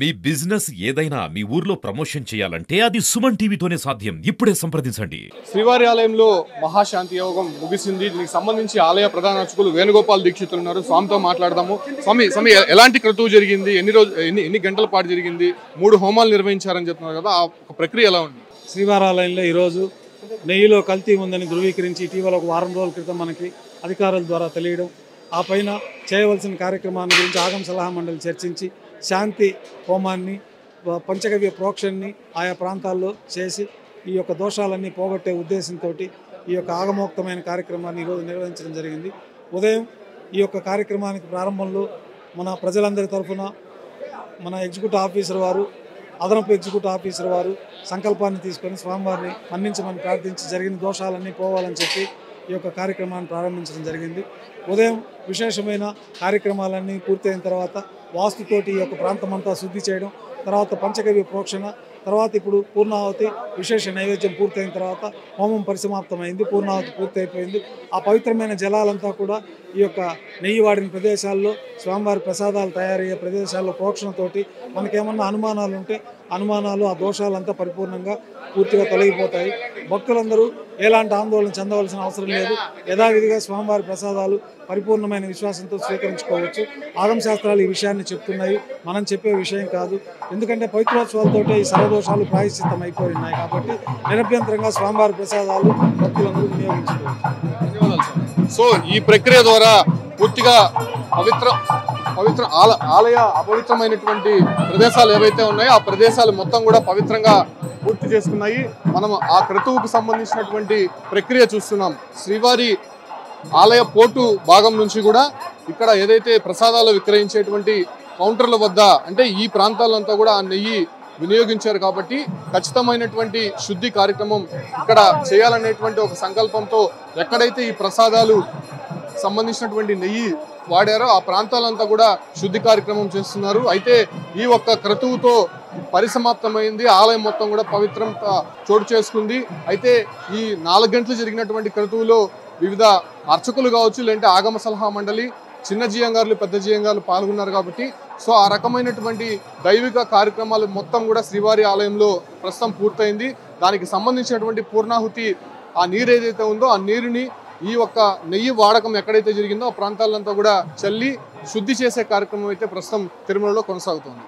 మీ business ఏదైనా మీ ఊర్లో promotion చేయాలంటే అది సుమన్ టీవీతోనే సాధ్యం. ఇప్పుడే సంప్రదించండి. శ్రీవారి ఆలయంలో మహాశాంతి యోగం ముగిసింది. దీనికి సంబంధించి ఆలయ ప్రధాన అర్చకులు వేణుగోపాల్ దీక్షితులు ఉన్నారు. స్వామితో మాట్లాడదాము. స్వామి ఎలాంటి క్రతువు జరిగింది, ఎన్ని గంటల పాటు జరిగింది, 3 హోమాలు నిర్వహించారని చెప్తున్నారు కదా, ఆ ప్రక్రియ ఎలా ఉంది? శ్రీవారి ఆలయంలో ఈరోజు నెయ్యిలో కల్తీ ఉందని ధృవీకరించి ఇటీవల ఒక వారం రోజుల క్రితం మనకి అధికారుల ద్వారా తెలియడం, ఆ పైన చేయవలసిన కార్యక్రమాన్ని గురించి ఆగమ సలహా మండలి చర్చించి శాంతి హోమాన్ని, పంచగవ్య ప్రోక్షణని ఆయా ప్రాంతాల్లో చేసి ఈ యొక్క దోషాలన్నీ పోగొట్టే ఉద్దేశంతో ఈ యొక్క ఆగమోక్తమైన కార్యక్రమాన్ని ఈరోజు నిర్వహించడం జరిగింది. ఉదయం ఈ యొక్క కార్యక్రమానికి ప్రారంభంలో మన ప్రజలందరి తరఫున మన ఎగ్జిక్యూటివ్ ఆఫీసర్ వారు, అదనపు ఎగ్జిక్యూటివ్ ఆఫీసర్ వారు సంకల్పాన్ని తీసుకొని స్వామివారిని మన్నించమని ప్రార్థించి జరిగిన దోషాలన్నీ పోవాలని చెప్పి ఈ యొక్క కార్యక్రమాన్ని ప్రారంభించడం జరిగింది. ఉదయం విశేషమైన కార్యక్రమాలన్నీ పూర్తయిన తర్వాత వాస్తుతోటి ఈ యొక్క ప్రాంతమంతా శుద్ధి చేయడం, తర్వాత పంచగవ్య ప్రోక్షణ, తర్వాత ఇప్పుడు పూర్ణావతి విశేష నైవేద్యం పూర్తయిన తర్వాత హోమం పరిసమాప్తమైంది, పూర్ణావతి పూర్తయిపోయింది. ఆ పవిత్రమైన జలాలంతా కూడా ఈ యొక్క నెయ్యి వాడిన ప్రదేశాల్లో, స్వామివారి ప్రసాదాలు తయారయ్యే ప్రదేశాల్లో ప్రోక్షణతోటి మనకేమన్నా అనుమానాలు ఉంటే అనుమానాలు, ఆ దోషాలంతా పరిపూర్ణంగా పూర్తిగా తొలగిపోతాయి. భక్తులందరూ ఎలాంటి ఆందోళన చెందవలసిన అవసరం లేదు. యథావిధిగా స్వామివారి ప్రసాదాలు పరిపూర్ణమైన విశ్వాసంతో స్వీకరించుకోవచ్చు. ఆగమ శాస్త్రాలు ఈ విషయాన్ని చెప్తున్నాయి, మనం చెప్పే విషయం కాదు. ఎందుకంటే పవిత్రోత్సవాలతో ఈ సర్వదోషాలు ప్రాయశ్చిత్తం అయిపోయి ఉన్నాయి కాబట్టి నిరభ్యంతరంగా స్వామివారి ప్రసాదాలు భక్తులందరూ వినియోగించుకోవచ్చు. సో ఈ ప్రక్రియ ద్వారా పూర్తిగా పవిత్ర ఆలయ అపవిత్రమైనటువంటి ప్రదేశాలు ఏవైతే ఉన్నాయో ఆ ప్రదేశాలు మొత్తం కూడా పవిత్రంగా పూర్తి చేసుకున్నాయి. మనం ఆ క్రతువుకు సంబంధించినటువంటి ప్రక్రియ చూస్తున్నాం. శ్రీవారి ఆలయ పోటు భాగం నుంచి కూడా ఇక్కడ ఏదైతే ప్రసాదాలు విక్రయించేటువంటి కౌంటర్ల వద్ద, అంటే ఈ ప్రాంతాలంతా కూడా ఆ నెయ్యి వినియోగించారు కాబట్టి ఖచ్చితమైనటువంటి శుద్ధి కార్యక్రమం ఇక్కడ చేయాలనేటువంటి ఒక సంకల్పంతో ఎక్కడైతే ఈ ప్రసాదాలు సంబంధించినటువంటి నెయ్యి వాడారో ఆ ప్రాంతాలంతా కూడా శుద్ధి కార్యక్రమం చేస్తున్నారు. అయితే ఈ ఒక్క క్రతువుతో పరిసమాప్తమైంది. ఆలయం మొత్తం కూడా పవిత్రంగా చోటు చేసుకుంది. అయితే ఈ 4 గంటలు జరిగినటువంటి క్రతువులో వివిధ అర్చకులు కావచ్చు, లేదంటే ఆగమ సలహా మండలి, చిన్న జియంగారులు, పెద్ద జియంగారులు పాల్గొన్నారు కాబట్టి సో ఆ రకమైనటువంటి దైవిక కార్యక్రమాలు మొత్తం కూడా శ్రీవారి ఆలయంలో ప్రస్తుతం పూర్తయింది. దానికి సంబంధించినటువంటి పూర్ణాహుతి, ఆ నీరు ఏదైతే ఉందో ఆ నీరుని ఈ ఒక్క నెయ్యి వాడకం ఎక్కడైతే జరిగిందో ఆ ప్రాంతాలంతా కూడా చల్లి శుద్ధి చేసే కార్యక్రమం అయితే ప్రస్తుతం తిరుమలలో కొనసాగుతుంది.